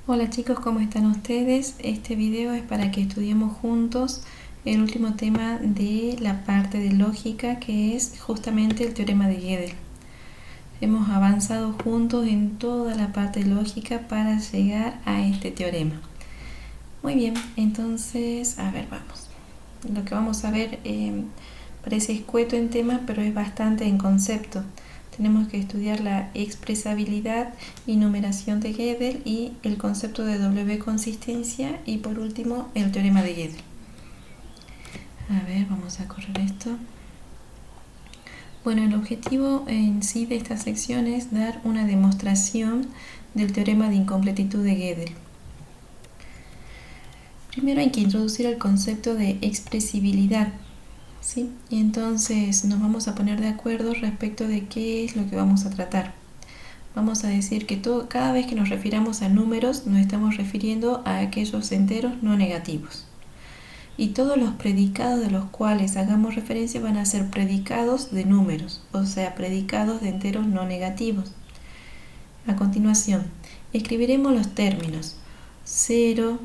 Hola chicos, ¿cómo están ustedes? Este video es para que estudiemos juntos el último tema de la parte de lógica, que es justamente el teorema de Gödel. Hemos avanzado juntos en toda la parte lógica para llegar a este teorema. Muy bien, entonces, a ver, vamos. Lo que vamos a ver parece escueto en tema, pero es bastante en concepto. Tenemos que estudiar la expresabilidad y numeración de Gödel y el concepto de doble consistencia y por último el teorema de Gödel. A ver, vamos a correr esto. Bueno, el objetivo en sí de esta sección es dar una demostración del teorema de incompletitud de Gödel. Primero hay que introducir el concepto de expresibilidad, ¿sí? Y entonces nos vamos a poner de acuerdo respecto de qué es lo que vamos a tratar. Vamos a decir que cada vez que nos refiramos a números nos estamos refiriendo a aquellos enteros no negativos. Y todos los predicados de los cuales hagamos referencia van a ser predicados de números, o sea, predicados de enteros no negativos. A continuación, escribiremos los términos 0,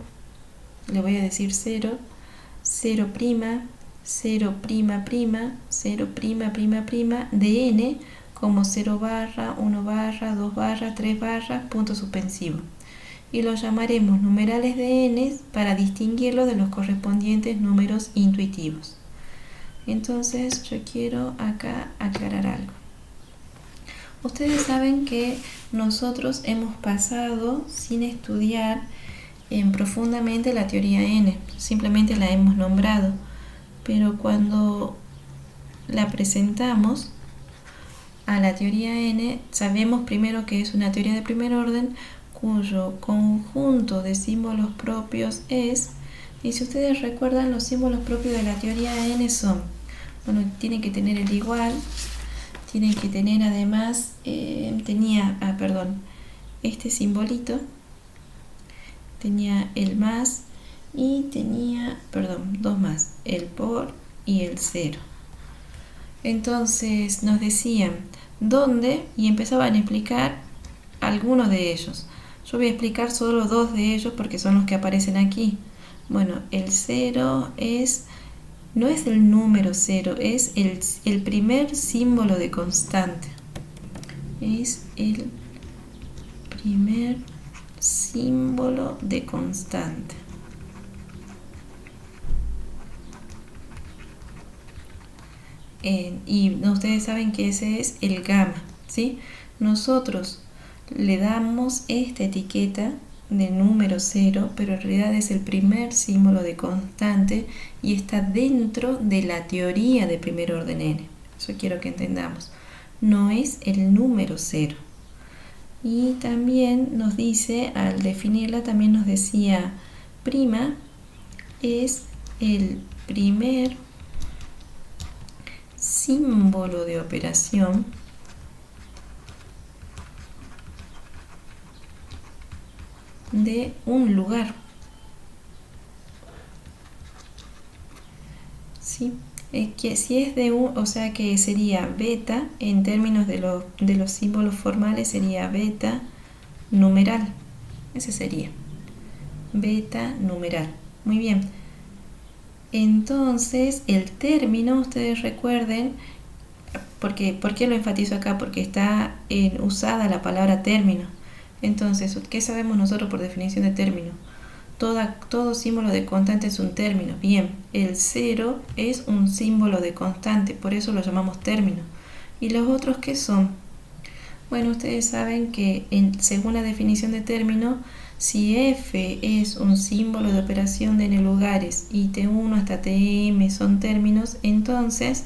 le voy a decir 0, 0', 0'', 0''', de n como 0 barra, 1 barra, 2 barra, 3 barra, punto suspensivo. Y los llamaremos numerales de n para distinguirlos de los correspondientes números intuitivos. Entonces yo quiero acá aclarar algo. Ustedes saben que nosotros hemos pasado sin estudiar profundamente la teoría n, simplemente la hemos nombrado, pero cuando la presentamos a la teoría n, sabemos primero que es una teoría de primer orden cuyo conjunto de símbolos propios es, y si ustedes recuerdan, los símbolos propios de la teoría n son, bueno, tienen que tener el igual, tienen que tener además, este simbolito, tenía el más y tenía, dos más, el por y el cero. Entonces nos decían dónde y empezaban a explicar algunos de ellos. Yo voy a explicar solo dos de ellos porque son los que aparecen aquí. Bueno, el 0 no es el número 0, es el primer símbolo de constante. Es el primer símbolo de constante. Y ustedes saben que ese es el gamma, ¿sí? Nosotros le damos esta etiqueta de número 0, pero en realidad es el primer símbolo de constante y está dentro de la teoría de primer orden n. Eso quiero que entendamos. No es el número 0. Y también nos dice, al definirla, también nos decía, prima es el primer símbolo de operación de un lugar, ¿sí? Que si es de un, o sea que sería beta, en términos de los símbolos formales sería beta numeral, ese sería beta numeral. Muy bien, entonces el término, ustedes recuerden, ¿por qué lo enfatizo acá? Porque está usada la palabra término. Entonces, ¿qué sabemos nosotros por definición de término? Todo símbolo de constante es un término. Bien, el 0 es un símbolo de constante, por eso lo llamamos término. ¿Y los otros qué son? Bueno, ustedes saben que según la definición de término, si f es un símbolo de operación de n lugares y t1 hasta tm son términos, entonces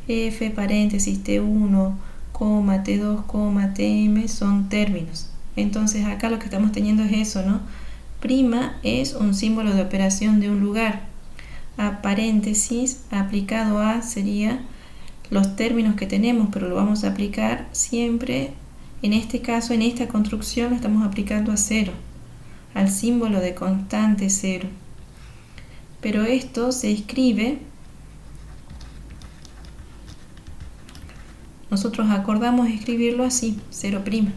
f paréntesis t1, t2, tm son términos. Entonces acá lo que estamos teniendo es eso, ¿no? Prima es un símbolo de operación de un lugar. A paréntesis aplicado a sería los términos que tenemos, pero lo vamos a aplicar siempre, en este caso, en esta construcción lo estamos aplicando a 0, al símbolo de constante 0. Pero esto se escribe, nosotros acordamos escribirlo así, 0',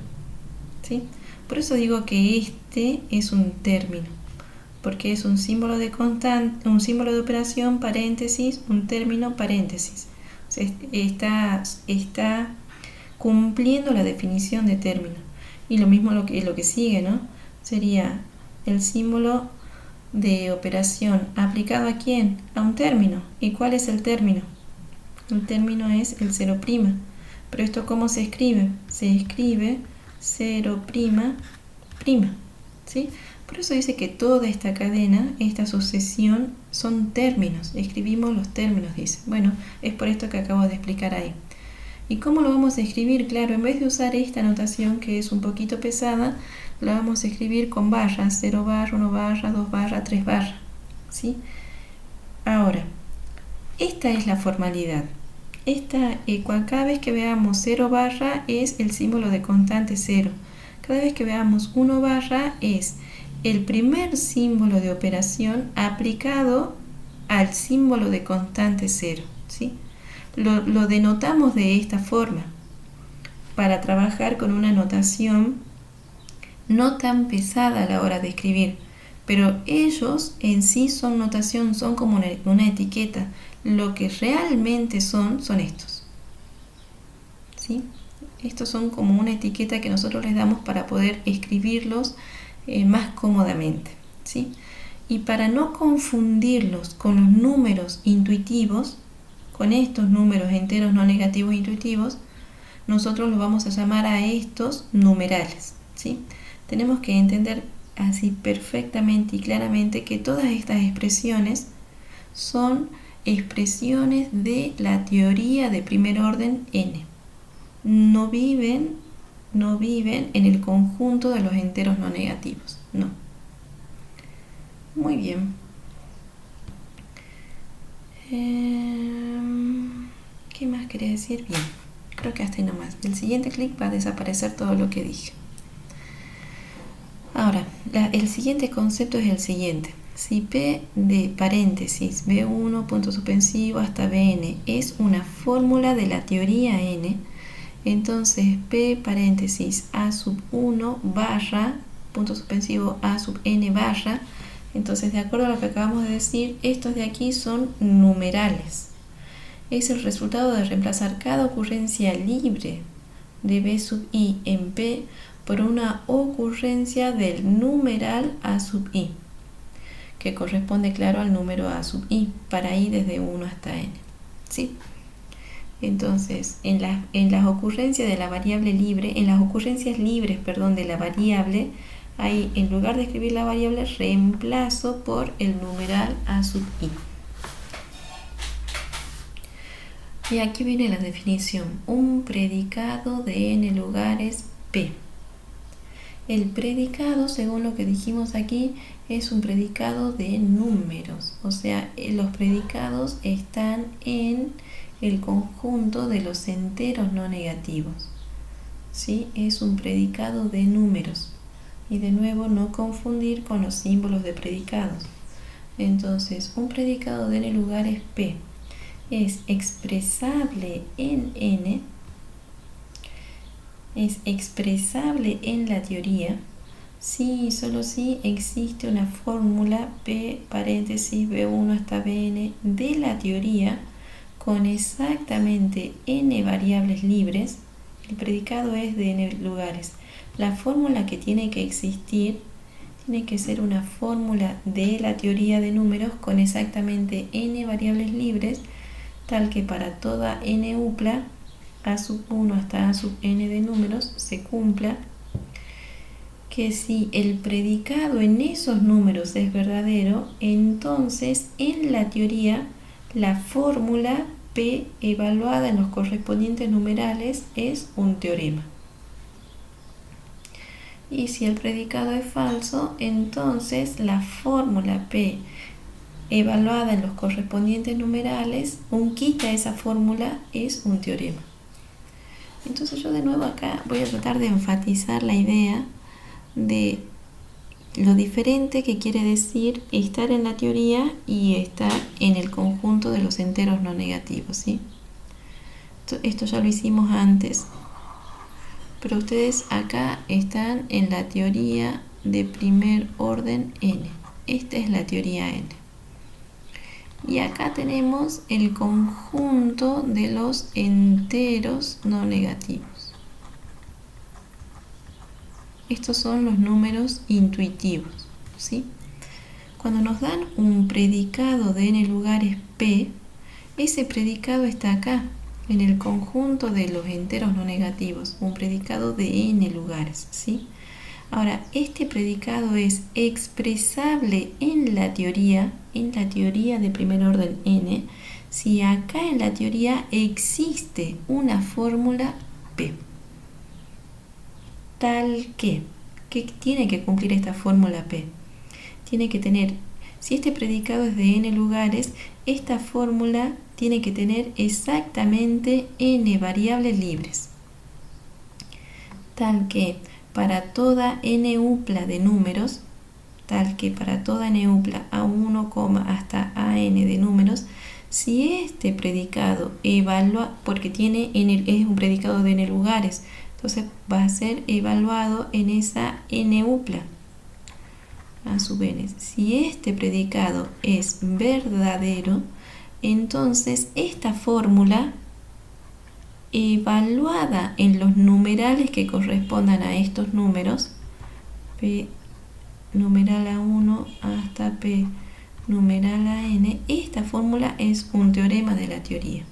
¿sí? Por eso digo que este es un término, porque es un símbolo de constante, un símbolo de operación, paréntesis, un término, paréntesis. O sea, está cumpliendo la definición de término. Y lo mismo lo que sigue, ¿no? Sería el símbolo de operación aplicado ¿a quién? A un término. ¿Y cuál es el término? El término es el 0'. Pero esto ¿cómo se escribe? Se escribe 0'', ¿sí? Por eso dice que toda esta cadena, esta sucesión, son términos. Escribimos los términos, dice. Bueno, es por esto que acabo de explicar ahí. ¿Y cómo lo vamos a escribir? Claro, en vez de usar esta notación que es un poquito pesada, la vamos a escribir con barras, 0 barra, 1 barra, 2 barra, 3 barra, ¿sí? Ahora, esta es la formalidad. Cada vez que veamos 0 barra es el símbolo de constante 0. Cada vez que veamos 1 barra es el primer símbolo de operación aplicado al símbolo de constante 0, ¿sí? Lo denotamos de esta forma para trabajar con una notación no tan pesada a la hora de escribir, pero ellos en sí son notación, son como una etiqueta. Lo que realmente son estos, ¿sí? Estos son como una etiqueta que nosotros les damos para poder escribirlos más cómodamente, ¿sí? Y para no confundirlos con los números intuitivos, con estos números enteros no negativos intuitivos, nosotros los vamos a llamar a estos numerales, ¿sí? Tenemos que entender así perfectamente y claramente que todas estas expresiones son expresiones de la teoría de primer orden n. No viven en el conjunto de los enteros no negativos, no. Muy bien. ¿Qué más quería decir? Bien, creo que hasta ahí nomás. El siguiente clic va a desaparecer todo lo que dije. Ahora, el siguiente concepto es el siguiente. Si P de paréntesis B1, punto suspensivo, hasta Bn es una fórmula de la teoría n, entonces P paréntesis A sub 1 barra, punto suspensivo A sub n barra, entonces de acuerdo a lo que acabamos de decir, estos de aquí son numerales. Es el resultado de reemplazar cada ocurrencia libre de B sub i en P por una ocurrencia del numeral A sub i, que corresponde, claro, al número A sub i, para i desde 1 hasta n, ¿sí? Entonces, en las ocurrencias de la variable libre, en las ocurrencias libres, perdón, de la variable, ahí en lugar de escribir la variable, reemplazo por el numeral A sub i. Y aquí viene la definición. Un predicado de n lugares P. El predicado, según lo que dijimos aquí, es un predicado de números. O sea, los predicados están en el conjunto de los enteros no negativos, ¿sí? Es un predicado de números. Y de nuevo, no confundir con los símbolos de predicados. Entonces, un predicado de n lugares P es expresable en n, es expresable en la teoría si y solo si existe una fórmula P paréntesis B1 hasta Bn de la teoría con exactamente n variables libres. El predicado es de n lugares. La fórmula que tiene que existir tiene que ser una fórmula de la teoría de números con exactamente n variables libres, tal que para toda n upla, a sub 1 hasta a sub n de números, se cumpla que si el predicado en esos números es verdadero, entonces en la teoría la fórmula P evaluada en los correspondientes numerales es un teorema. Y si el predicado es falso, entonces la fórmula P evaluada en los correspondientes numerales, quita esa fórmula, es un teorema. Entonces yo de nuevo acá voy a tratar de enfatizar la idea de lo diferente que quiere decir estar en la teoría y estar en el conjunto de los enteros no negativos, ¿sí? Esto ya lo hicimos antes, Pero ustedes acá están en la teoría de primer orden n. Esta es la teoría n. Y acá tenemos el conjunto de los enteros no negativos. Estos son los números intuitivos, ¿sí? Cuando nos dan un predicado de n lugares p, ese predicado está acá, en el conjunto de los enteros no negativos, un predicado de n lugares, ¿sí? Ahora, este predicado es expresable en la teoría de primer orden n, si acá en la teoría existe una fórmula p, tal que, ¿qué tiene que cumplir esta fórmula p? Tiene que tener, si este predicado es de n lugares, esta fórmula tiene que tener exactamente n variables libres, tal que para toda n upla de números, A1, hasta AN de números, si este predicado evalúa, porque es un predicado de n lugares, entonces va a ser evaluado en esa n upla a sub n. Si este predicado es verdadero, entonces esta fórmula evaluada en los numerales que correspondan a estos números, p numeral A1 hasta p numeral AN, esta fórmula es un teorema de la teoría.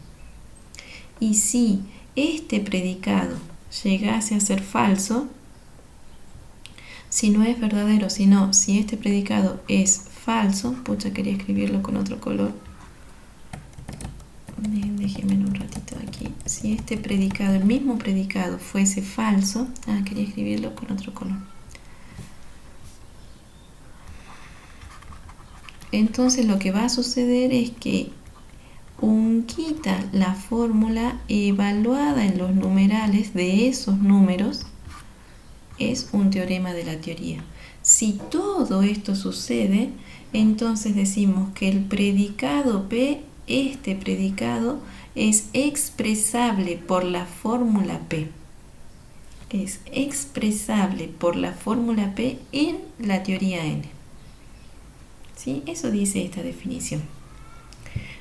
Y si este predicado llegase a ser falso, si no es verdadero, sino si este predicado es falso, quería escribirlo con otro color, déjenme un ratito aquí. Si este predicado, el mismo predicado, fuese falso, quería escribirlo con otro color. Entonces lo que va a suceder es que quita la fórmula evaluada en los numerales de esos números es un teorema de la teoría. Si todo esto sucede, entonces decimos que el predicado P, este predicado, es expresable por la fórmula P. Es expresable por la fórmula P en la teoría N. ¿Sí? Eso dice esta definición.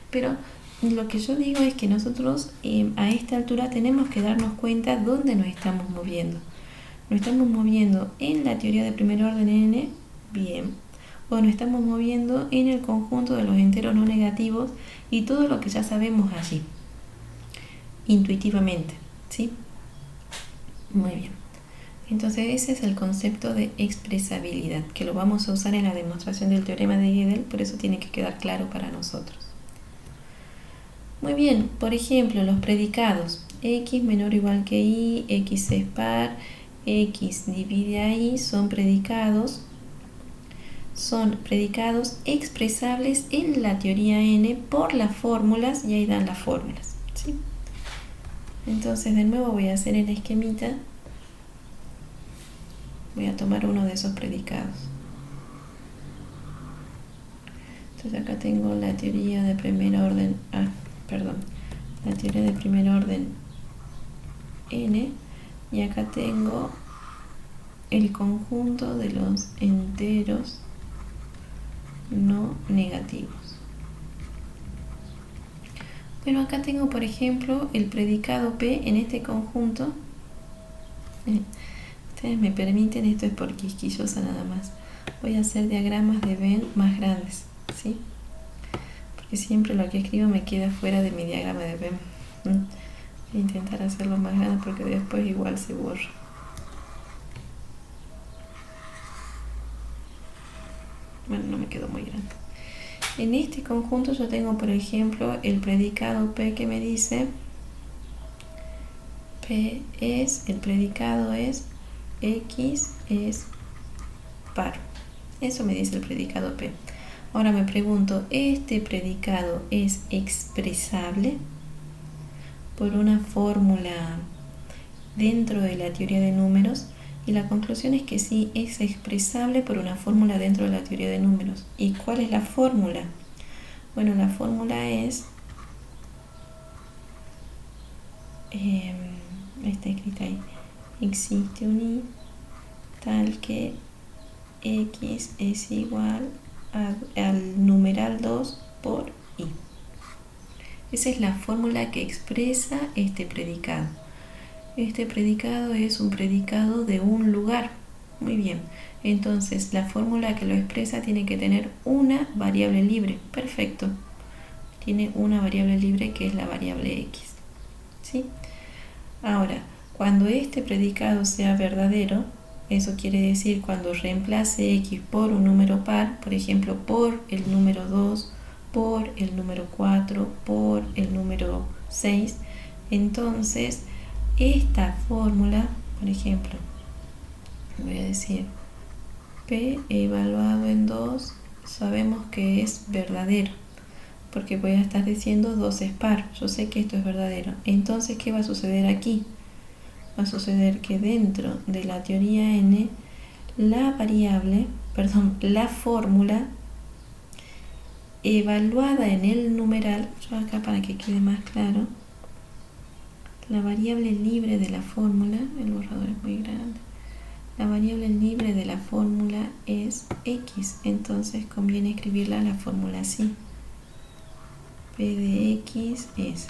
Pero lo que yo digo es que nosotros a esta altura tenemos que darnos cuenta dónde nos estamos moviendo. Nos estamos moviendo en la teoría de primer orden n, bien, o nos estamos moviendo en el conjunto de los enteros no negativos y todo lo que ya sabemos allí, intuitivamente, ¿sí? Muy bien. Entonces ese es el concepto de expresabilidad, que lo vamos a usar en la demostración del teorema de Gödel, por eso tiene que quedar claro para nosotros. Muy bien, por ejemplo, los predicados, x menor o igual que y, x es par, x divide a y, son predicados expresables en la teoría n por las fórmulas, y ahí dan las fórmulas, ¿sí? Entonces de nuevo voy a hacer el esquemita, voy a tomar uno de esos predicados. Entonces acá tengo la teoría de primer orden, la teoría de primer orden n, y acá tengo el conjunto de los enteros no negativos. Pero acá tengo, por ejemplo, el predicado P en este conjunto. Ustedes me permiten, esto es por quisquillosa nada más. Voy a hacer diagramas de Venn más grandes, ¿sí? Porque siempre lo que escribo me queda fuera de mi diagrama de Venn. Voy a intentar hacerlo más grande porque después igual se borra. Bueno, no me quedó muy grande. En este conjunto yo tengo, por ejemplo, el predicado P que me dice el predicado es x es par. Eso me dice el predicado P. Ahora me pregunto, ¿este predicado es expresable por una fórmula dentro de la teoría de números? Y la conclusión es que sí, es expresable por una fórmula dentro de la teoría de números. ¿Y cuál es la fórmula? Bueno, la fórmula es, está escrita ahí, existe un i tal que x es igual al numeral 2 por i. Esa es la fórmula que expresa este predicado. Este predicado es un predicado de un lugar. Muy bien. Entonces, la fórmula que lo expresa tiene que tener una variable libre. Perfecto. Tiene una variable libre que es la variable x. ¿Sí? Ahora, cuando este predicado sea verdadero, eso quiere decir cuando reemplace x por un número par, por ejemplo, por el número 2, por el número 4, por el número 6, entonces esta fórmula, por ejemplo, voy a decir p evaluado en 2, sabemos que es verdadero, porque voy a estar diciendo 2 es par, yo sé que esto es verdadero. Entonces, ¿qué va a suceder aquí? Va a suceder que dentro de la teoría n, la fórmula evaluada en el numeral, yo acá para que quede más claro, la variable libre de la fórmula, el borrador es muy grande, la variable libre de la fórmula es x, entonces conviene escribirla la fórmula así. P de x es,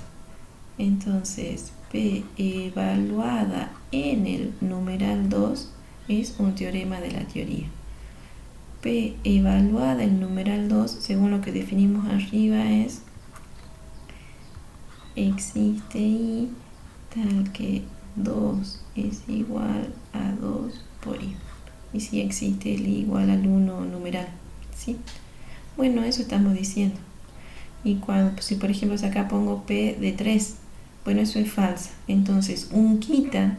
entonces, P evaluada en el numeral 2 es un teorema de la teoría. P evaluada en numeral 2, según lo que definimos arriba, es existe i tal que 2 es igual a 2 por i. Y si existe el i igual al 1 numeral, ¿sí? Bueno, eso estamos diciendo. Y si por ejemplo acá pongo p de 3, bueno, eso es falso. Entonces, un quita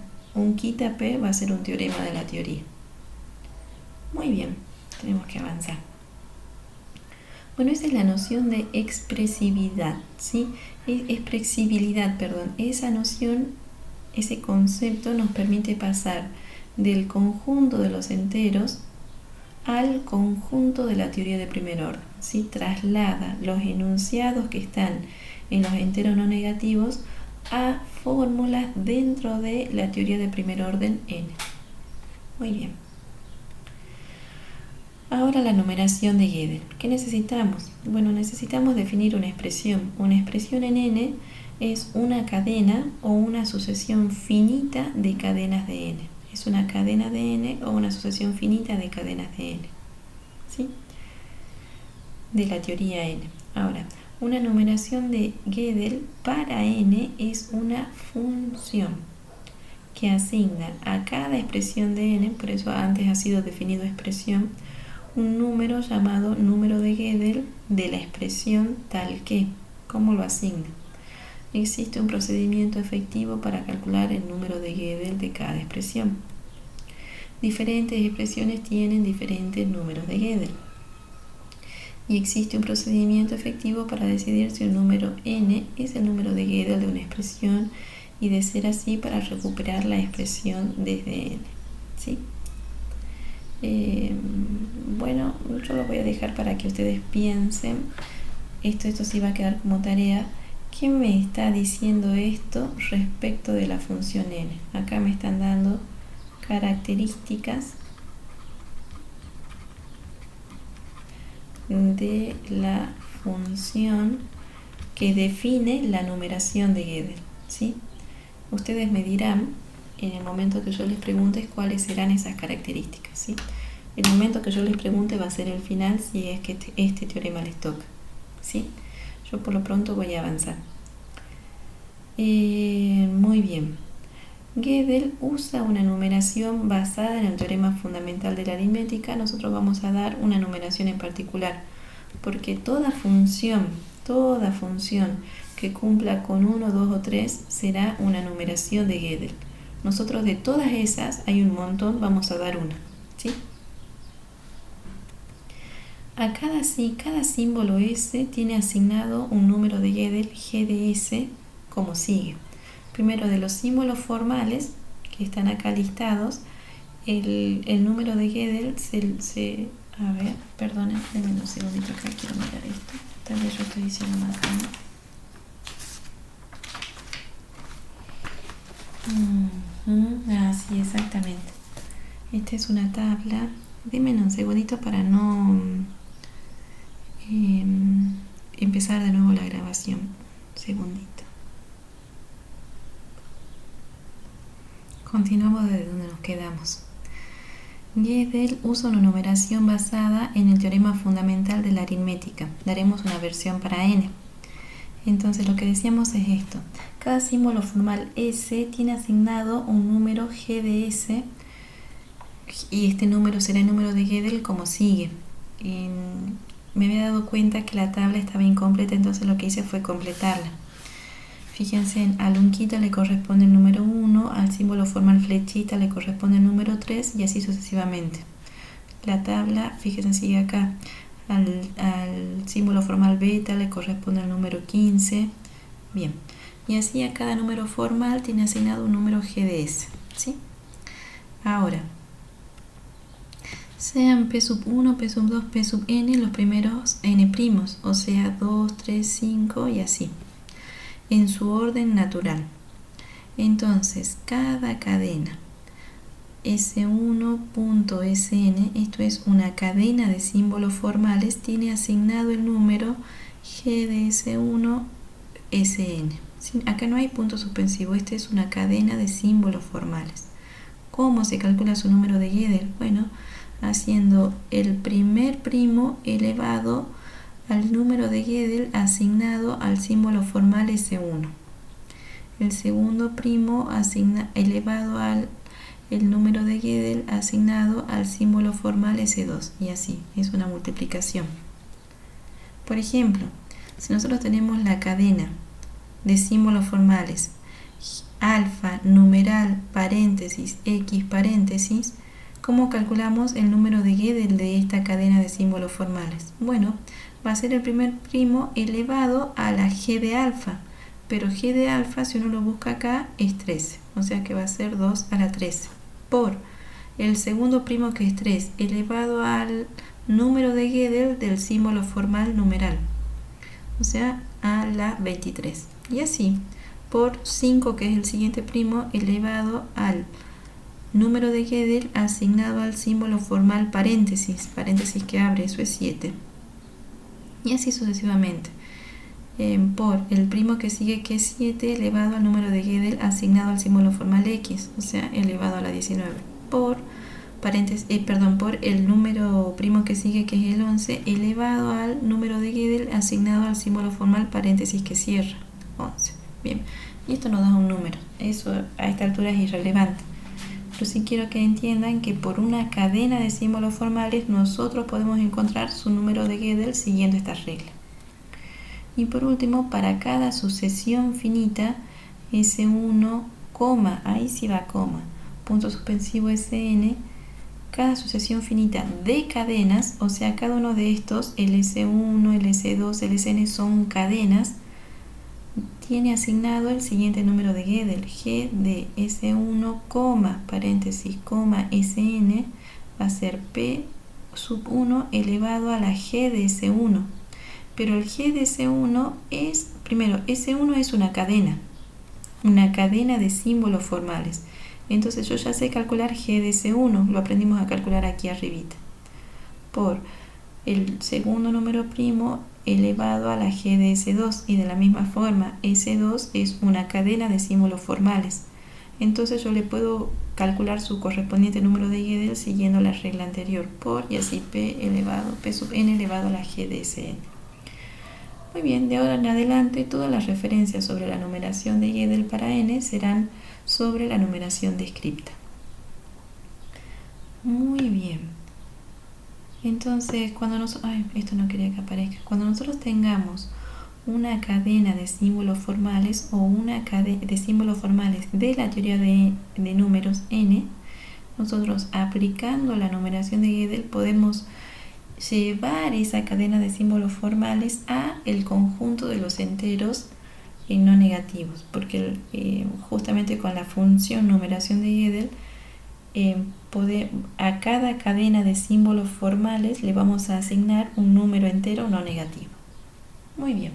p va a ser un teorema de la teoría. Muy bien, tenemos que avanzar. Bueno, esa es la noción de expresividad, ¿sí? Expresibilidad, perdón. Esa noción, ese concepto nos permite pasar del conjunto de los enteros al conjunto de la teoría de primer orden, ¿sí? Traslada los enunciados que están en los enteros no negativos a fórmulas dentro de la teoría de primer orden n. Muy bien. Ahora la numeración de Gödel. ¿Qué necesitamos? Bueno, necesitamos definir una expresión. Una expresión en n es una cadena o una sucesión finita de cadenas de n. Es una cadena de n o una sucesión finita de cadenas de n. ¿Sí? De la teoría n. Ahora, una numeración de Gödel para n es una función que asigna a cada expresión de n, por eso antes ha sido definido expresión, un número llamado número de Gödel de la expresión tal que. ¿Cómo lo asigna? Existe un procedimiento efectivo para calcular el número de Gödel de cada expresión. Diferentes expresiones tienen diferentes números de Gödel. Y existe un procedimiento efectivo para decidir si el número n es el número de Gödel de una expresión y de ser así para recuperar la expresión desde n. ¿Sí? Bueno, yo lo voy a dejar para que ustedes piensen. Esto sí va a quedar como tarea. ¿Qué me está diciendo esto respecto de la función n? Acá me están dando características de la función que define la numeración de Gödel, ¿sí? Ustedes me dirán en el momento que yo les pregunte cuáles serán esas características, ¿sí? El momento que yo les pregunte va a ser el final si es que este teorema les toca, ¿sí? Yo por lo pronto voy a avanzar. Muy bien. Gödel usa una numeración basada en el teorema fundamental de la aritmética. Nosotros vamos a dar una numeración en particular, porque toda función que cumpla con 1, 2 o 3 será una numeración de Gödel. Nosotros de todas esas, hay un montón, vamos a dar una, ¿sí? A cada símbolo S tiene asignado un número de Gödel, G de S, como sigue. Primero, de los símbolos formales que están acá listados, el número de Gödel a ver, perdonen, denme un segundito acá, quiero mirar esto. Tal vez yo estoy diciendo mal, ¿no? Sí, exactamente. Esta es una tabla. Deme un segundito para no empezar de nuevo la grabación. Un segundito. Continuamos desde donde nos quedamos. Gödel usa una numeración basada en el teorema fundamental de la aritmética. Daremos una versión para n. Entonces lo que decíamos es esto. Cada símbolo formal S tiene asignado un número G de S y este número será el número de Gödel como sigue. Me había dado cuenta que la tabla estaba incompleta, entonces lo que hice fue completarla. Fíjense, al unquita le corresponde el número 1, al símbolo formal flechita le corresponde el número 3 y así sucesivamente. La tabla, fíjense, sigue acá. Al símbolo formal beta le corresponde el número 15. Bien, y así a cada número formal tiene asignado un número G de S, ¿sí? Ahora, sean P sub 1, P sub 2, P sub n los primeros n primos, o sea 2, 3, 5 y así, en su orden natural. Entonces, cada cadena S1.Sn, esto es una cadena de símbolos formales, tiene asignado el número G de S1 Sn. Acá no hay punto suspensivo, esta es una cadena de símbolos formales. ¿Cómo se calcula su número de Gödel? Bueno, haciendo el primer primo elevado al número de Gödel asignado al símbolo formal S1. El segundo primo elevado al el número de Gödel asignado al símbolo formal S2, y así, es una multiplicación. Por ejemplo, si nosotros tenemos la cadena de símbolos formales alfa, numeral, paréntesis, x, paréntesis, ¿cómo calculamos el número de Gödel de esta cadena de símbolos formales? Bueno, va a ser el primer primo elevado a la g de alfa, pero g de alfa, si uno lo busca acá, es 13, o sea que va a ser 2 a la 13, por el segundo primo, que es 3, elevado al número de Gödel del símbolo formal numeral, o sea, a la 23, y así, por 5, que es el siguiente primo, elevado al número de Gödel asignado al símbolo formal paréntesis, paréntesis que abre, eso es 7, y así sucesivamente. Por el primo que sigue, que es 7, elevado al número de Gödel asignado al símbolo formal x, o sea, elevado a la 19, por por el número primo que sigue, que es el 11, elevado al número de Gödel asignado al símbolo formal paréntesis que cierra, 11. Bien, y esto nos da un número. Eso a esta altura es irrelevante, pero sí quiero que entiendan que por una cadena de símbolos formales nosotros podemos encontrar su número de Gödel siguiendo esta regla. Y por último, para cada sucesión finita, S1, ahí sí va coma, punto suspensivo Sn, cada sucesión finita de cadenas, o sea, cada uno de estos, el S1, el S2, el Sn son cadenas, tiene asignado el siguiente número de Gödel. G de S1, paréntesis, Sn, va a ser P sub 1 elevado a la G de S1. Pero el G de S1 es, primero, S1 es una cadena de símbolos formales. Entonces yo ya sé calcular G de S1, lo aprendimos a calcular aquí arribita, por el segundo número primo elevado a la G de S2, y de la misma forma S2 es una cadena de símbolos formales. Entonces yo le puedo calcular su correspondiente número de Gödel siguiendo la regla anterior, por, y así P sub n elevado a la G de Sn. Muy bien, de ahora en adelante todas las referencias sobre la numeración de Gödel para n serán sobre la numeración descripta. Muy bien. Entonces, esto no quería que aparezca. Cuando nosotros tengamos una cadena de símbolos formales o una cadena de símbolos formales de la teoría de números n, nosotros aplicando la numeración de Gödel podemos llevar esa cadena de símbolos formales a el conjunto de los enteros no negativos, porque justamente con la función numeración de Gödel a cada cadena de símbolos formales le vamos a asignar un número entero no negativo. Muy bien,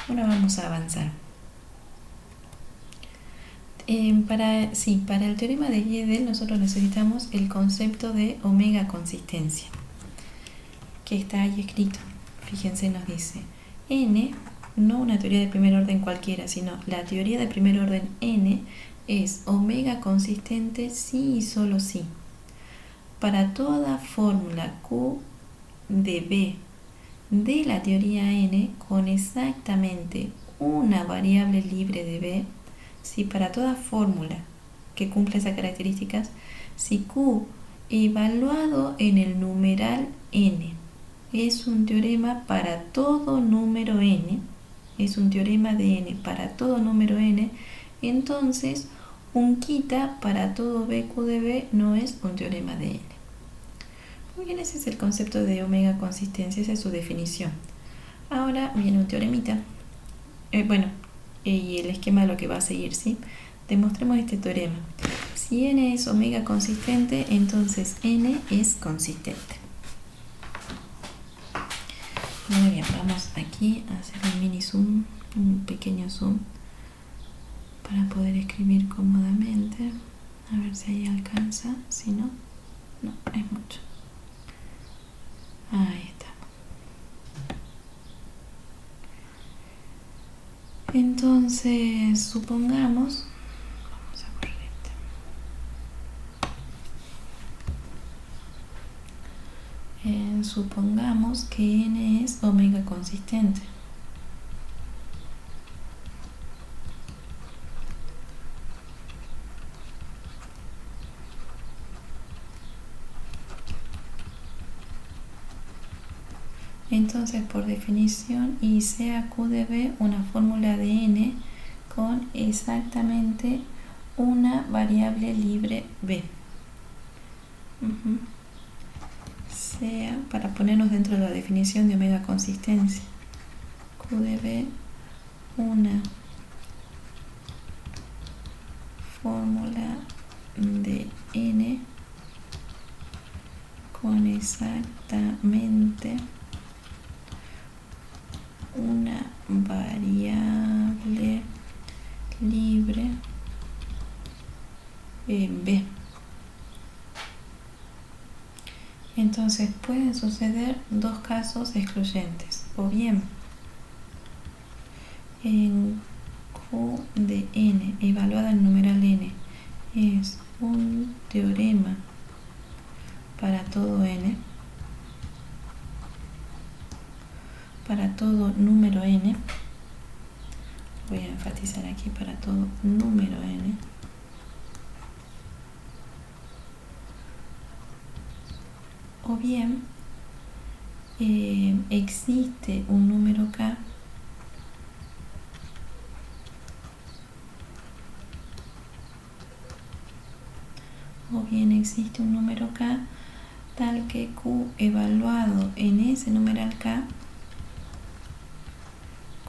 ahora vamos a avanzar. Para el teorema de Gödel nosotros necesitamos el concepto de omega consistencia, que está ahí escrito. Fíjense, nos dice n, no una teoría de primer orden cualquiera, sino la teoría de primer orden n es omega consistente si y solo si para toda fórmula Q de B de la teoría n con exactamente una variable libre de B, si para toda fórmula que cumpla esas características, si Q evaluado en el numeral n es un teorema para todo número n, es un teorema de n para todo número n, entonces un quita para todo BQ de B no es un teorema de n. Muy bien, ese es el concepto de omega consistencia, esa es su definición. Ahora viene un teoremita. Y el esquema de lo que va a seguir, ¿sí? Demostremos este teorema. Si n es omega consistente, entonces n es consistente. Muy bien, vamos aquí a hacer un mini zoom, un pequeño zoom, para poder escribir cómodamente. A ver si ahí alcanza, si no, no, es mucho. Ahí está. Entonces, supongamos, vamos a borrar esto. Supongamos que n es omega consistente. Entonces, por definición, y sea Q de B una fórmula de n con exactamente una variable libre B. Sea, para ponernos dentro de la definición de omega consistencia, Q de B una fórmula de n con exactamente una variable libre B. Entonces pueden suceder dos casos excluyentes, o bien en Q de n evaluada en numeral n es un teorema para todo n, para todo número n, voy a enfatizar aquí para todo número n, o bien existe un número k tal que Q evaluado en ese numeral k,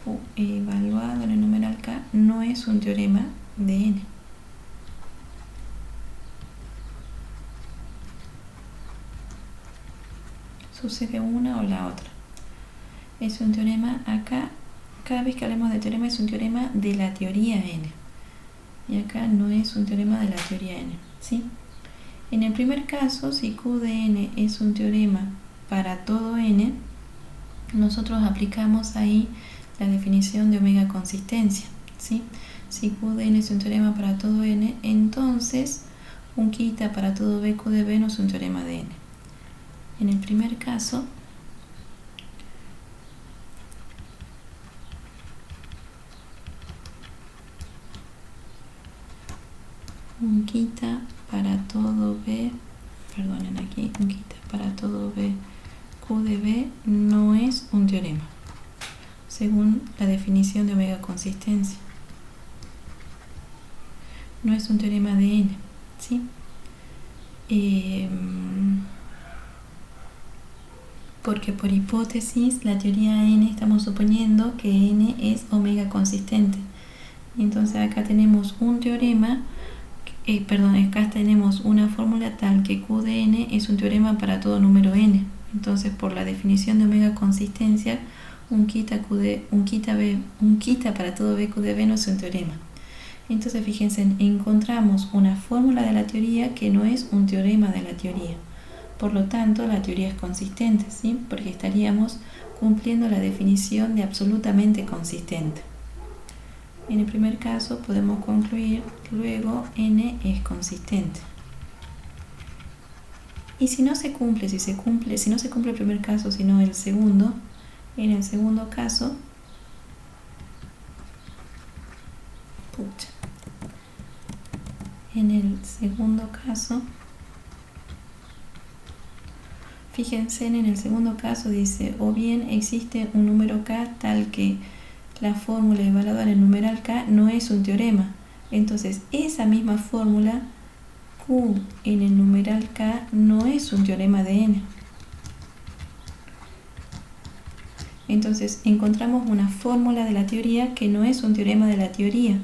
Q evaluado en el numeral k no es un teorema de n. Sucede una o la otra. Es un teorema acá, cada vez que hablemos de teorema es un teorema de la teoría n. Y acá no es un teorema de la teoría n, ¿sí? En el primer caso, si Q de n es un teorema para todo n, nosotros aplicamos ahí la definición de omega consistencia, ¿sí? Si Q de n es un teorema para todo n, entonces un quita para todo BQ de B no es un teorema de n. En el primer caso, un quita para todo B, perdonen aquí, un quita para todo B, Q de B no es un teorema, según la definición de omega consistencia. No es un teorema de n, ¿sí? Porque por hipótesis, la teoría n estamos suponiendo que n es omega consistente. Entonces acá tenemos un teorema, acá tenemos una fórmula tal que Q de n es un teorema para todo número n. Entonces por la definición de omega consistencia, un quita para todo BQ de B no es un teorema. Entonces fíjense, encontramos una fórmula de la teoría que no es un teorema de la teoría. Por lo tanto, la teoría es consistente, ¿sí? Porque estaríamos cumpliendo la definición de absolutamente consistente. En el primer caso podemos concluir, luego n es consistente. Y si no se cumple, si no se cumple el primer caso, sino el segundo, en el segundo caso, fíjense, en el segundo caso dice, o bien existe un número k tal que la fórmula evaluada en el numeral k no es un teorema. Entonces, esa misma fórmula q en el numeral k no es un teorema de n. Entonces, encontramos una fórmula de la teoría que no es un teorema de la teoría.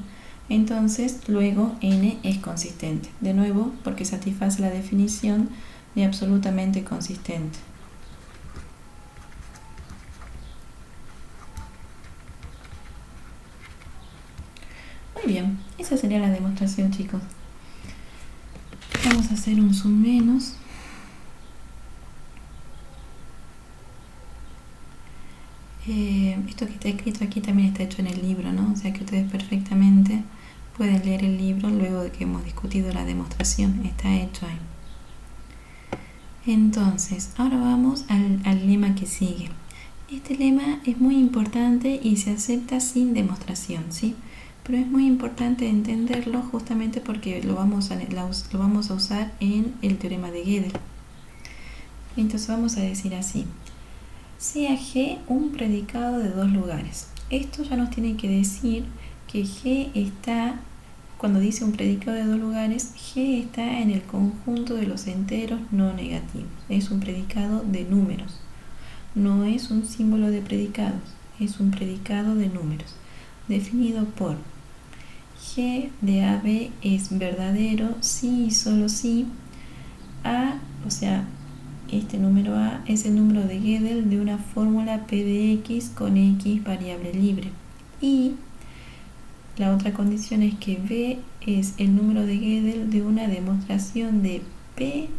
Entonces, luego n es consistente. De nuevo, porque satisface la definición de absolutamente consistente. Muy bien, esa sería la demostración, chicos. Vamos a hacer un zoom menos. Esto que está escrito aquí también está hecho en el libro, ¿no? O sea que ustedes perfectamente pueden leer el libro luego de que hemos discutido la demostración. Está hecho ahí. Entonces, ahora vamos al lema que sigue. Este lema es muy importante y se acepta sin demostración, ¿sí? Pero es muy importante entenderlo justamente porque lo vamos a usar en el teorema de Gödel. Entonces vamos a decir así. Sea G un predicado de dos lugares. Esto ya nos tiene que decir que G está, cuando dice un predicado de dos lugares, G está en el conjunto de los enteros no negativos. Es un predicado de números. No es un símbolo de predicados, es un predicado de números. Definido por G de AB es verdadero si y solo si A, o sea, este número A es el número de Gödel de una fórmula P de X con X variable libre. Y la otra condición es que B es el número de Gödel de una demostración de P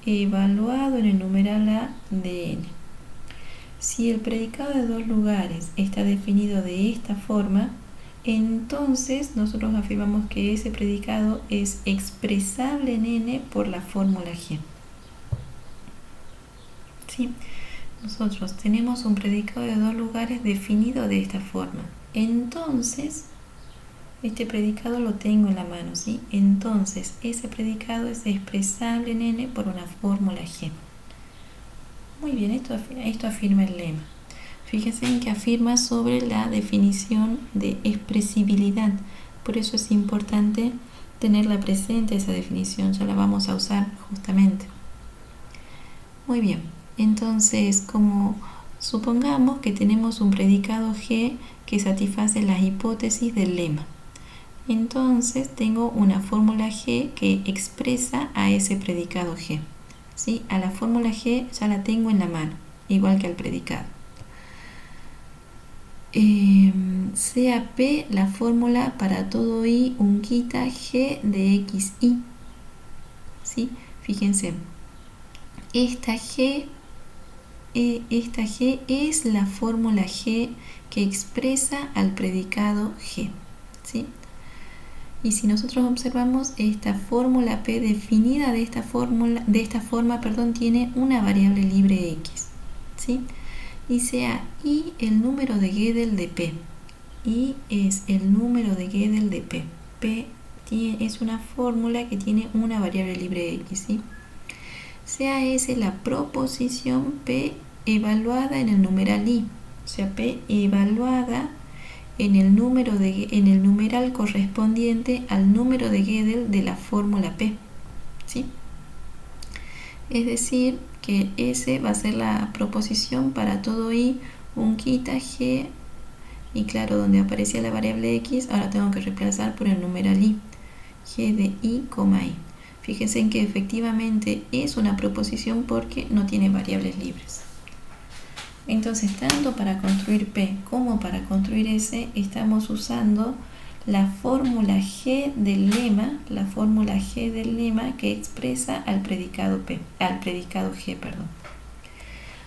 evaluado en el numeral A de N. Si el predicado de dos lugares está definido de esta forma, entonces nosotros afirmamos que ese predicado es expresable en N por la fórmula G. ¿Sí? Nosotros tenemos un predicado de dos lugares definido de esta forma. Entonces, este predicado lo tengo en la mano, ¿sí? Entonces, ese predicado es expresable en N por una fórmula G. Muy bien, esto afirma el lema. Fíjense en que afirma sobre la definición de expresibilidad. Por eso es importante tenerla presente esa definición, ya la vamos a usar justamente. Muy bien, entonces como supongamos que tenemos un predicado G que satisface las hipótesis del lema. Entonces tengo una fórmula G que expresa a ese predicado G. ¿Sí? A la fórmula G ya la tengo en la mano, igual que al predicado. Sea P la fórmula para todo I unquita G de XI. ¿Sí? Fíjense, esta G es la fórmula G que expresa al predicado G. ¿Sí? Y si nosotros observamos, esta fórmula P definida de esta forma, tiene una variable libre X. ¿Sí? Y sea I el número de Gödel de P. I es el número de Gödel de P. P es una fórmula que tiene una variable libre X. ¿Sí? Sea S la proposición P evaluada en el numeral I. O sea, P evaluada en el numeral correspondiente al número de Gödel de la fórmula P. ¿Sí? Es decir, que S va a ser la proposición para todo I unquita G, y claro, donde aparecía la variable X, ahora tengo que reemplazar por el numeral I, G de I, I. Fíjense en que efectivamente es una proposición porque no tiene variables libres. Entonces, tanto para construir P como para construir S, estamos usando la fórmula G del lema que expresa al predicado G, perdón.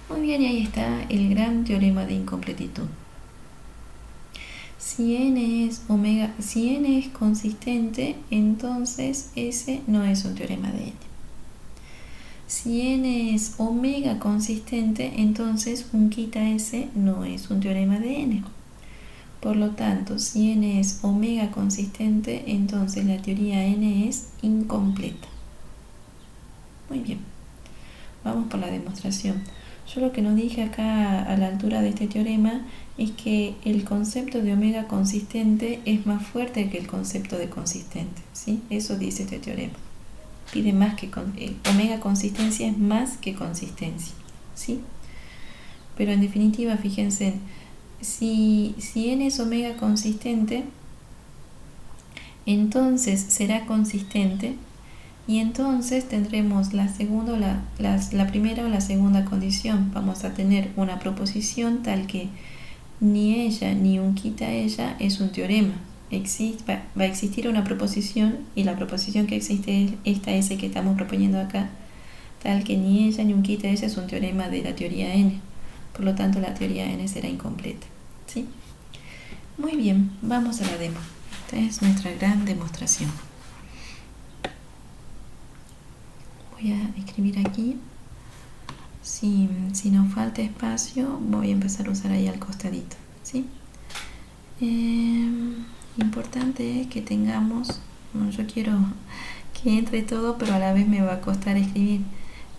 Muy bien, y ahí está el gran teorema de incompletitud. Si n es consistente, entonces S no es un teorema de n. Si n es omega consistente, entonces un quita S no es un teorema de n. Por lo tanto, si n es omega consistente, entonces la teoría n es incompleta. Muy bien, vamos por la demostración. Yo lo que nos dije acá a la altura de este teorema es que el concepto de omega consistente es más fuerte que el concepto de consistente, ¿sí? Eso dice este teorema. Pide más que omega consistencia es más que consistencia, ¿sí? Pero en definitiva, fíjense, si n es omega consistente, entonces será consistente, y entonces tendremos la primera o la segunda condición. Vamos a tener una proposición tal que ni ella ni un quita ella es un teorema. Va a existir una proposición, y la proposición que existe es esta S que estamos proponiendo acá, tal que ni ella ni un quita ella es un teorema de la teoría n. Por lo tanto, la teoría n será incompleta, ¿sí? Muy bien, vamos a la demo. Esta es nuestra gran demostración. Voy a escribir aquí. Si nos falta espacio, voy a empezar a usar ahí al costadito, ¿sí? Importante es que tengamos, yo quiero que entre todo, pero a la vez me va a costar escribir.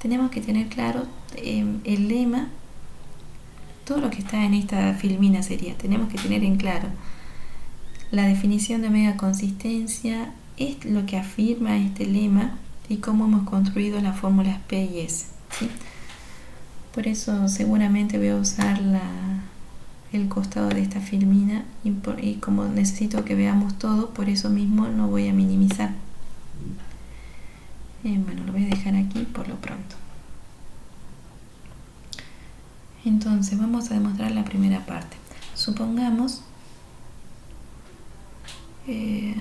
Tenemos que tener claro el lema, todo lo que está en esta filmina tenemos que tener en claro la definición de omega consistencia, es lo que afirma este lema y cómo hemos construido las fórmulas P y S, ¿sí? Por eso seguramente voy a usar el costado de esta filmina y como necesito que veamos todo, por eso mismo no voy a minimizar. Bueno, lo voy a dejar aquí por lo pronto. Entonces vamos a demostrar la primera parte. Supongamos que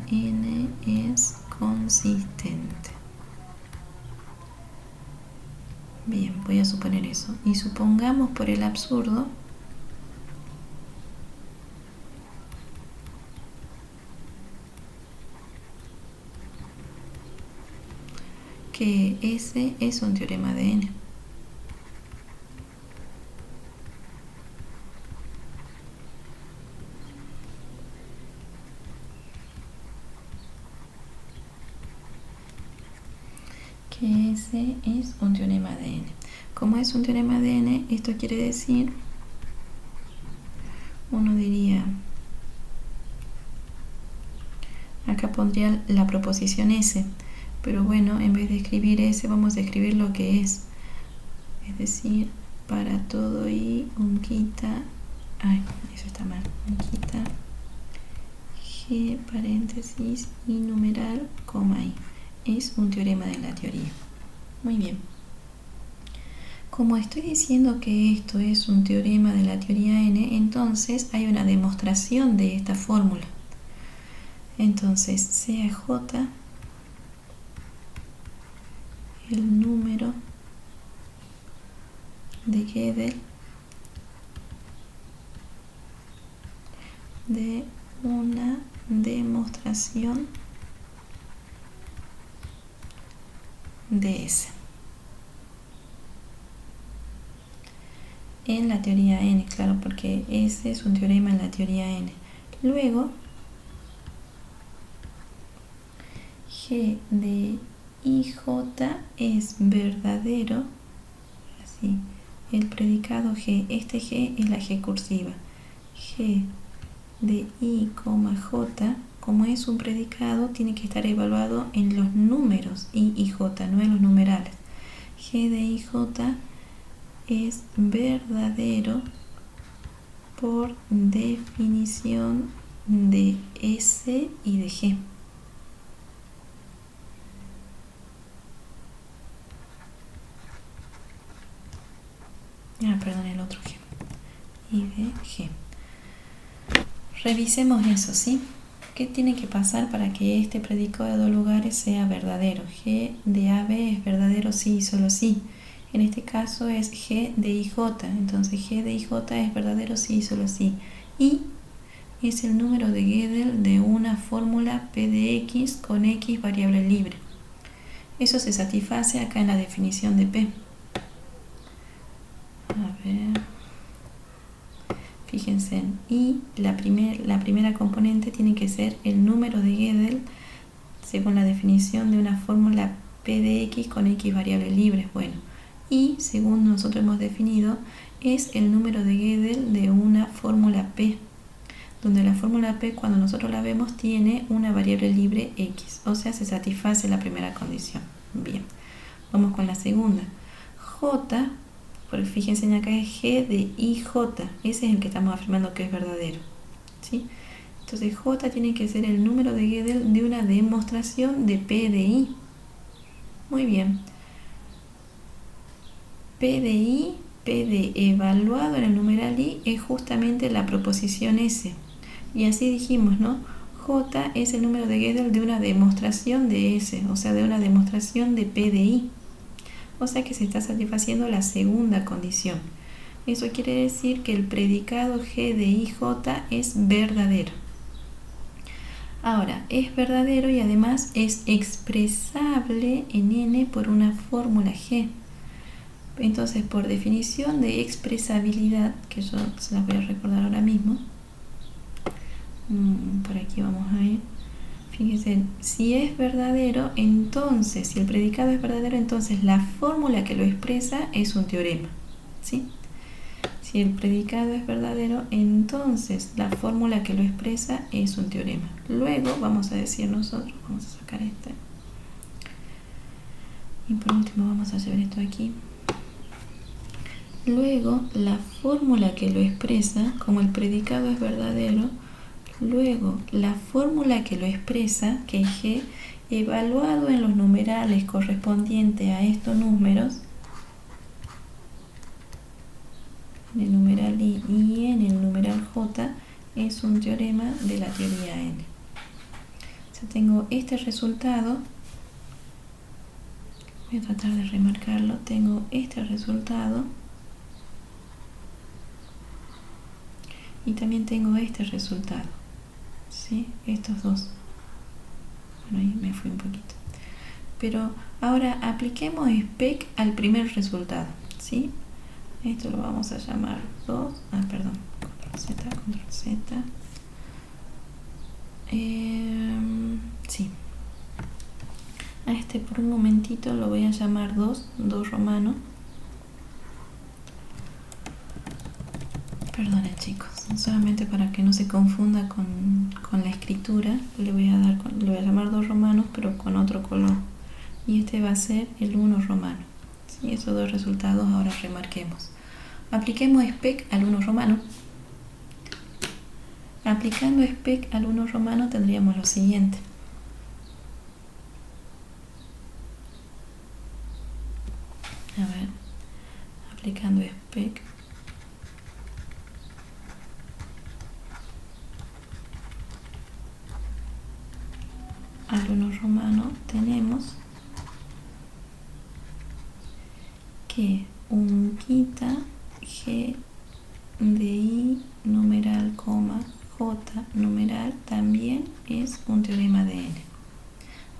n es consistente. Bien, voy a suponer eso. Y supongamos por el absurdo que S es un teorema de n. Que S es un teorema de n. Como es un teorema de n, esto quiere decir, uno diría, acá pondría la proposición S, pero bueno, en vez de escribir S vamos a escribir lo que es decir, para todo y un quita, eso está mal, un quita G paréntesis y numeral, coma I, es un teorema de la teoría. Muy bien. Como estoy diciendo que esto es un teorema de la teoría n, entonces hay una demostración de esta fórmula. Entonces, sea J el número de Gödel de una demostración de S en la teoría n, claro, porque S es un teorema en la teoría n. Luego, G de IJ es verdadero, así, el predicado G, este G es la G cursiva, G de I, J, como es un predicado, tiene que estar evaluado en los números I y J, no en los numerales. G de IJ es verdadero por definición de S y de G. perdón, el otro G. I de G. Revisemos eso, ¿sí? ¿Qué tiene que pasar para que este predicado de dos lugares sea verdadero? G de AB es verdadero sí y solo sí. En este caso es G de IJ. Entonces G de IJ es verdadero sí y solo sí. Y es el número de Gödel de una fórmula P de X con X variable libre. Eso se satisface acá en la definición de P. A ver. Fíjense, y la primera componente tiene que ser el número de Gödel según la definición de una fórmula P de X con X variables libres. Bueno, y según nosotros hemos definido, es el número de Gödel de una fórmula P, donde la fórmula P, cuando nosotros la vemos, tiene una variable libre X, o sea, se satisface la primera condición. Bien, vamos con la segunda. J, porque fíjense acá es G de IJ, ese es el que estamos afirmando que es verdadero, ¿sí? Entonces J tiene que ser el número de Gödel de una demostración de P de I. Muy bien. P de I, P de evaluado en el numeral I, es justamente la proposición S. Y así dijimos, ¿no? J es el número de Gödel de una demostración de S, o sea, de una demostración de P de I. O sea que se está satisfaciendo la segunda condición. Eso quiere decir que el predicado G de IJ es verdadero. Ahora, es verdadero y además es expresable en N por una fórmula G. Entonces, por definición de expresabilidad, que yo se las voy a recordar ahora mismo, por aquí vamos a ir. Fíjense, si es verdadero, entonces, si el predicado es verdadero, entonces la fórmula que lo expresa es un teorema, ¿sí? Si el predicado es verdadero, entonces la fórmula que lo expresa es un teorema. Luego vamos a decir nosotros, vamos a sacar este. Y por último vamos a llevar esto aquí. Luego, la fórmula que lo expresa, como el predicado es verdadero, luego la fórmula que lo expresa, que es G, evaluado en los numerales correspondientes a estos números, en el numeral I y en el numeral J, es un teorema de la teoría N. O sea, tengo este resultado, voy a tratar de remarcarlo, tengo este resultado y también tengo este resultado, ¿sí? Estos dos. Bueno, ahí me fui un poquito. Pero ahora apliquemos spec al primer resultado, ¿sí? Esto lo vamos a llamar 2. Perdón. Control Z, Control Z. Sí. A este por un momentito lo voy a llamar 2 romano. Perdonen chicos, solamente para que no se confunda con la escritura, le voy a llamar 2 romanos, pero con otro color. Y este va a ser el 1 romano. ¿Sí? Esos dos resultados ahora remarquemos. Apliquemos spec al 1 romano. Aplicando spec al 1 romano tendríamos lo siguiente. A ver, aplicando spec. Al 1 romano tenemos que un quita G de I numeral, coma, J numeral también es un teorema de N.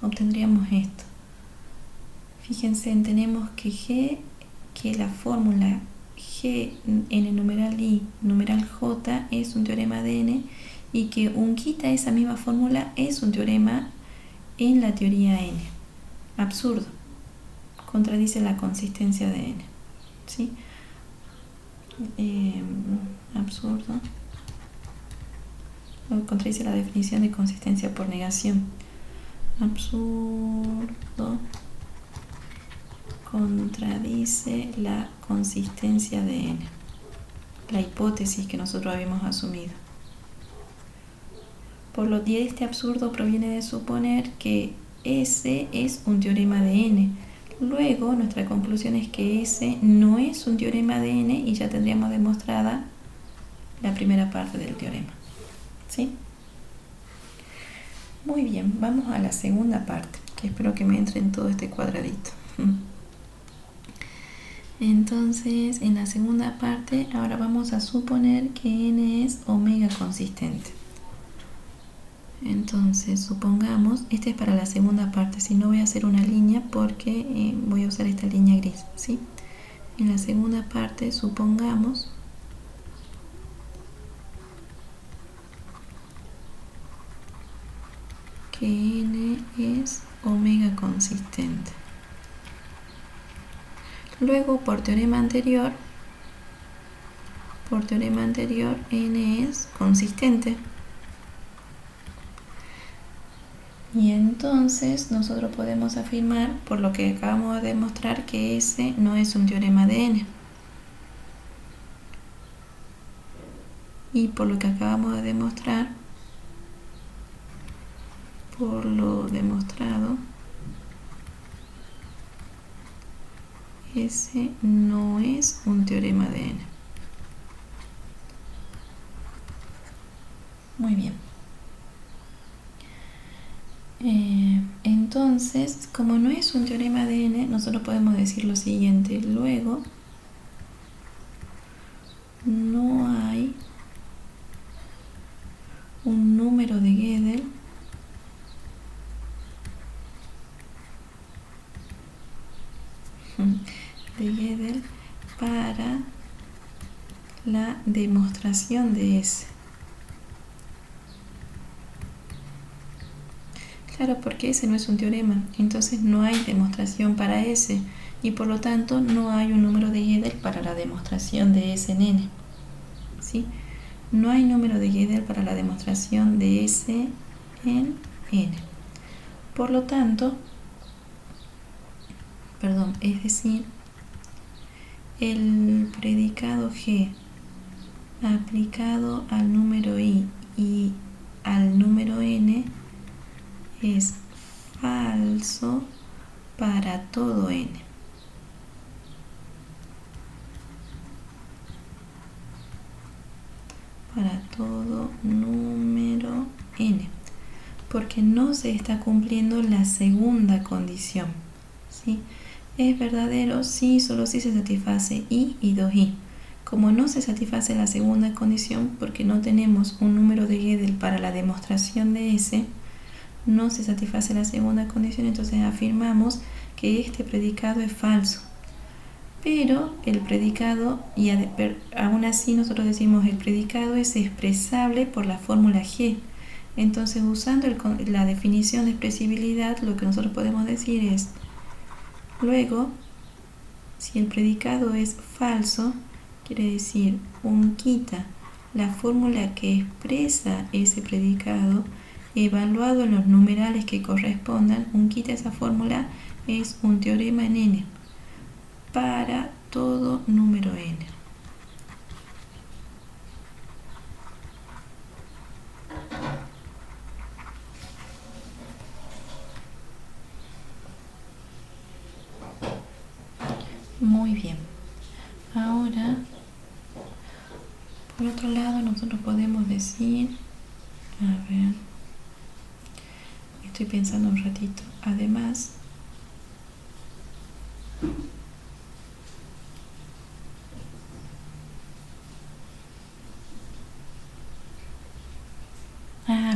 Obtendríamos esto. Fíjense, tenemos que la fórmula G en el numeral I, numeral J es un teorema de N y que un quita esa misma fórmula es un teorema en la teoría N. Absurdo. Contradice la consistencia de N. ¿Sí? Absurdo. Contradice la definición de consistencia por negación. Absurdo. Contradice la consistencia de N. La hipótesis que nosotros habíamos asumido. Por lo que este absurdo proviene de suponer que S es un teorema de N. Luego, nuestra conclusión es que ese no es un teorema de n y ya tendríamos demostrada la primera parte del teorema. ¿Sí? Muy bien, vamos a la segunda parte, que espero que me entre en todo este cuadradito. Entonces, en la segunda parte, ahora vamos a suponer que n es omega consistente. Entonces, supongamos, este es para la segunda parte, si no voy a hacer una línea porque voy a usar esta línea gris, ¿sí? En la segunda parte, supongamos que n es omega consistente. Luego, por teorema anterior, n es consistente. Y entonces nosotros podemos afirmar, por lo que acabamos de demostrar, que ese no es un teorema de n. Y por lo que acabamos de demostrar, por lo demostrado, ese no es un teorema de n. Muy bien. Entonces, como no es un teorema de n, nosotros podemos decir lo siguiente. Luego, no hay un número de Gödel para la demostración de S. Claro, porque ese no es un teorema, entonces no hay demostración para S y por lo tanto no hay un número de Gödel para la demostración de S en n. ¿Sí? No hay número de Gödel para la demostración de S en n. Por lo tanto, es decir, el predicado G aplicado al número I y al número n es falso para todo n. Para todo número n. Porque no se está cumpliendo la segunda condición. ¿Sí? Es verdadero si solo si se satisface I y 2i. Como no se satisface la segunda condición, porque no tenemos un número de Gödel para la demostración de S, no se satisface la segunda condición, entonces afirmamos que este predicado es falso. Pero el predicado, y aún así nosotros decimos el predicado es expresable por la fórmula G. Entonces, usando la definición de expresibilidad, lo que nosotros podemos decir es, luego, si el predicado es falso, quiere decir quita la fórmula que expresa ese predicado, evaluado en los numerales que correspondan, quita esa fórmula es un teorema en n para todo número n. Muy bien. Ahora, por otro lado, nosotros podemos decir, a ver, estoy pensando un ratito, además,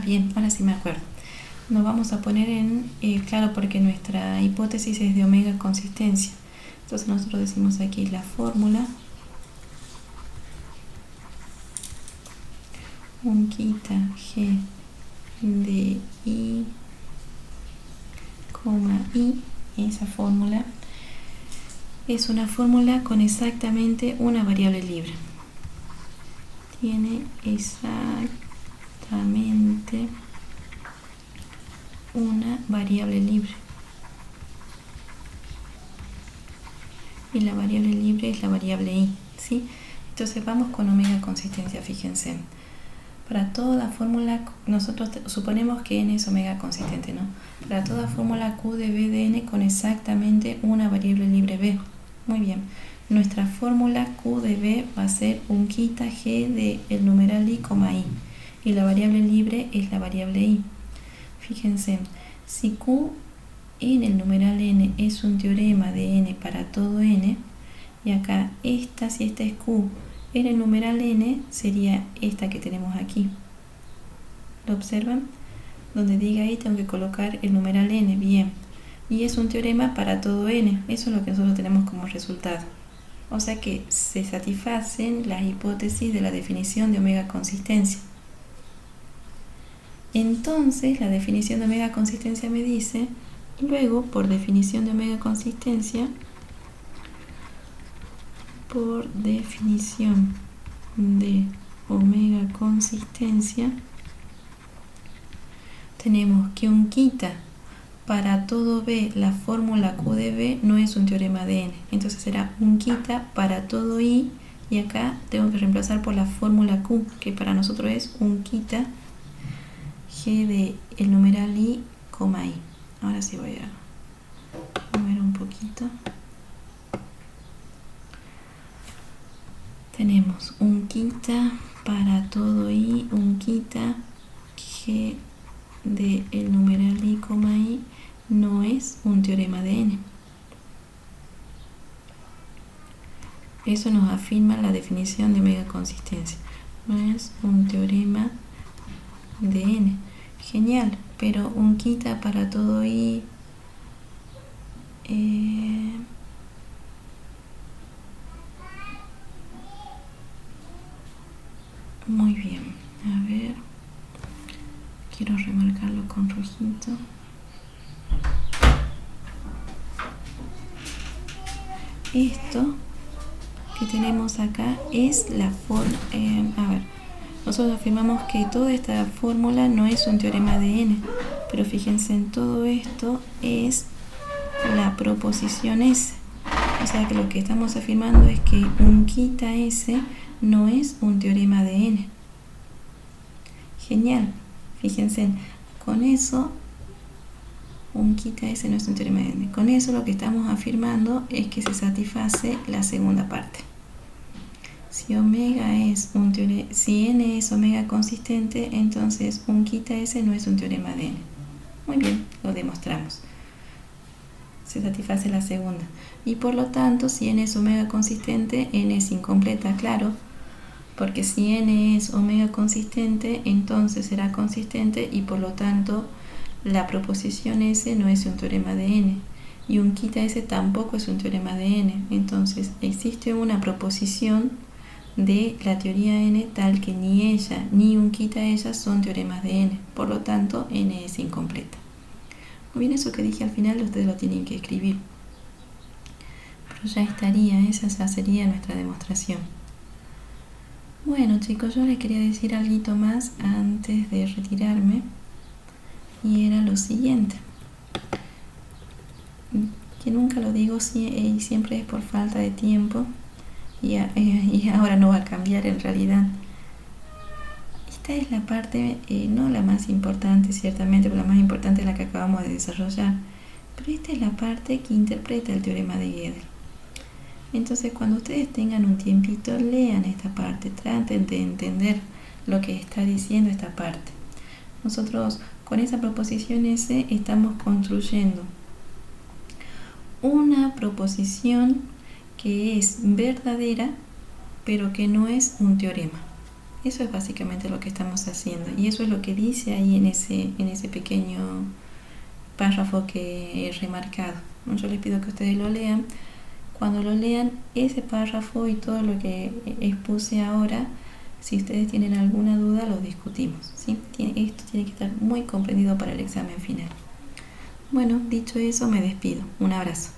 bien, ahora sí me acuerdo. Nos vamos a poner en, claro, porque nuestra hipótesis es de omega consistencia. Entonces nosotros decimos aquí la fórmula quita G de I, I, esa fórmula es una fórmula con exactamente una variable libre. Tiene exactamente una variable libre. Y la variable libre es la variable I, ¿sí? Entonces vamos con omega consistencia, fíjense. Para toda fórmula, nosotros suponemos que n es omega consistente, ¿no? Para toda fórmula Q de B de n con exactamente una variable libre B. Muy bien. Nuestra fórmula Q de B va a ser un quita G de el numeral I, I. Y la variable libre es la variable I. Fíjense, si Q en el numeral n es un teorema de n para todo n, y acá esta, si esta es Q en el numeral n, sería esta que tenemos aquí. ¿Lo observan? Donde diga ahí tengo que colocar el numeral n, bien. Y es un teorema para todo n, eso es lo que nosotros tenemos como resultado. O sea que se satisfacen las hipótesis de la definición de omega consistencia. Entonces la definición de omega consistencia me dice, luego por definición de omega consistencia, tenemos que un quita para todo B, la fórmula Q de B no es un teorema de n. Entonces será un quita para todo I, y acá tengo que reemplazar por la fórmula Q, que para nosotros es un quita G de el numeral I, I. Ahora sí voy a mover un poquito. Tenemos un quita para todo I, un quita G de el numeral I, I no es un teorema de n. Eso nos afirma la definición de omega consistencia. No es un teorema de n. Genial, pero un quita para todo I muy bien, a ver, quiero remarcarlo con rojito. Esto que tenemos acá es la fórmula, a ver, nosotros afirmamos que toda esta fórmula no es un teorema de n, pero fíjense, en todo esto es la proposición S. O sea que lo que estamos afirmando es que un quita S no es un teorema de n. Genial, fíjense, con eso un quita S no es un teorema de n. Con eso lo que estamos afirmando es que se satisface la segunda parte. Si omega es un teorema, si n es omega consistente, entonces un quita S no es un teorema de n. Muy bien, lo demostramos. Se satisface la segunda. Y por lo tanto, si n es omega consistente, n es incompleta, claro. Porque si n es omega consistente, entonces será consistente y por lo tanto la proposición S no es un teorema de n. Y un quita S tampoco es un teorema de n. Entonces existe una proposición de la teoría n tal que ni ella ni un quita ella son teoremas de n. Por lo tanto, n es incompleta. Muy bien, eso que dije al final ustedes lo tienen que escribir. Pero ya estaría, esa ya sería nuestra demostración. Bueno chicos, yo les quería decir algo más antes de retirarme. Y era lo siguiente. Que nunca lo digo y siempre es por falta de tiempo. Y ahora no va a cambiar en realidad. Esta es la parte, no la más importante ciertamente, pero la más importante es la que acabamos de desarrollar. Pero esta es la parte que interpreta el teorema de Gödel. Entonces cuando ustedes tengan un tiempito, lean esta parte, traten de entender lo que está diciendo esta parte. Nosotros con esa proposición S estamos construyendo una proposición que es verdadera, pero que no es un teorema. Eso es básicamente lo que estamos haciendo. Y eso es lo que dice ahí en ese pequeño párrafo que he remarcado. Yo les pido que ustedes lo lean. Cuando lo lean, ese párrafo y todo lo que expuse ahora, si ustedes tienen alguna duda, lo discutimos, ¿sí? Esto tiene que estar muy comprendido para el examen final. Bueno, dicho eso, me despido. Un abrazo.